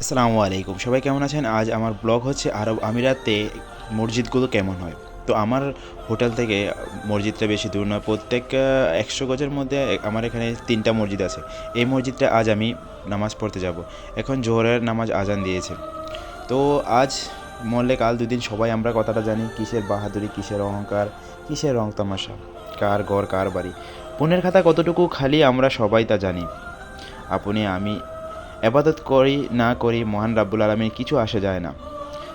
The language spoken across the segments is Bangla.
আসসালামু আলাইকুম, সবাই কেমন আছেন? আজ আমার ব্লগ হচ্ছে আরব আমিরাতে মসজিদগুলো কেমন হয়। তো আমার হোটেল থেকে মসজিদটা বেশি দূর নয়, প্রত্যেক ১০০ গজের মধ্যে আমার এখানে ৩টা মসজিদ আছে। এই মসজিদটা আজ আমি নামাজ পড়তে যাব। এখন জোহরের নামাজ আজান দিয়েছে। তো আজ মরলে কাল দুদিন সবাই আমরা কথাটা জানি, কিসের বাহাদুরি, কিসের অহংকার, কিসের রং তামাশা, কার ঘর কার বাড়ি, পুণ্যের খাতা কতটুকু খালি আমরা সবাই তা জানি। আপনি আমি এবাদত করি না করি মহান রাব্বুল আলামিন কিছু আসে যায় না।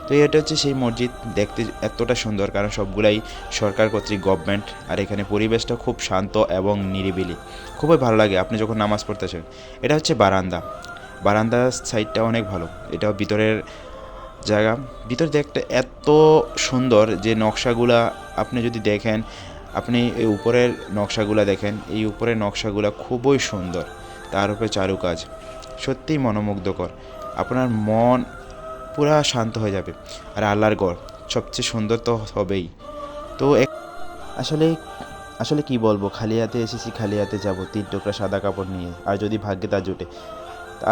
তো এটা হচ্ছে সেই মসজিদ, দেখতে এতটা সুন্দর কারণ সবগুলাই সরকার কর্তৃক গভর্নমেন্ট। আর এখানে পরিবেশটা খুব শান্ত এবং নিরিবিলি, খুবই ভালো লাগে আপনি যখন নামাজ পড়তেছেন। এটা হচ্ছে বারান্দা, বারান্দার সাইডটা অনেক ভালো। এটাও ভিতরের জায়গা, ভিতর দেখতে এত সুন্দর যে নকশাগুলা আপনি যদি দেখেন, আপনি এই উপরের নকশাগুলা দেখেন, এই উপরের নকশাগুলা খুবই সুন্দর। তার উপরে চারুকাজ সত্যিই মনোমুগ্ধকর, আপনার মন পুরা শান্ত হয়ে যাবে। আর আল্লাহর ঘর সবচেয়ে সুন্দর তো হবেই। তো আসলে আসলে কি বলবো, খালি হাতে এসেছি খালি হাতে যাব, ৩ টুকরা সাদা কাপড় নিয়ে। আর যদি ভাগ্যে তা জুটে,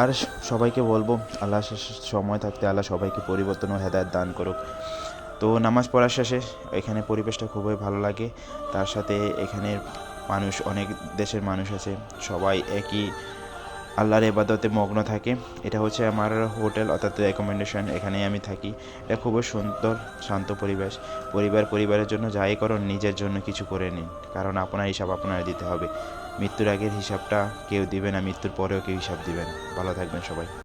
আর সবাইকে বলবো আল্লাহ সময় থাকতে আল্লাহ সবাইকে পরিবর্তন ও হেদায়েত দান করুক। তো নামাজ পড়ার শেষে এখানে পরিবেশটা খুবই ভালো লাগে। তার সাথে এখানের মানুষ, অনেক দেশের মানুষ আছে, সবাই একই আল্লাহর ইবাদতে মগ্ন থাকে। এটা হচ্ছে আমার হোটেল অর্থাৎ অ্যাকোমোডেশন, এখানেই আমি থাকি। এটা খুবই সুন্দর শান্ত পরিবেশ। পরিবারের জন্য যাই করুন নিজের জন্য কিছু করে নিন, কারণ আপনার হিসাব আপনার দিতে হবে। মৃত্যুর আগের হিসাবটা কেউ দিবে না, মৃত্যুর পরেও কেউ হিসাব দিবে না। ভালো থাকবেন সবাই।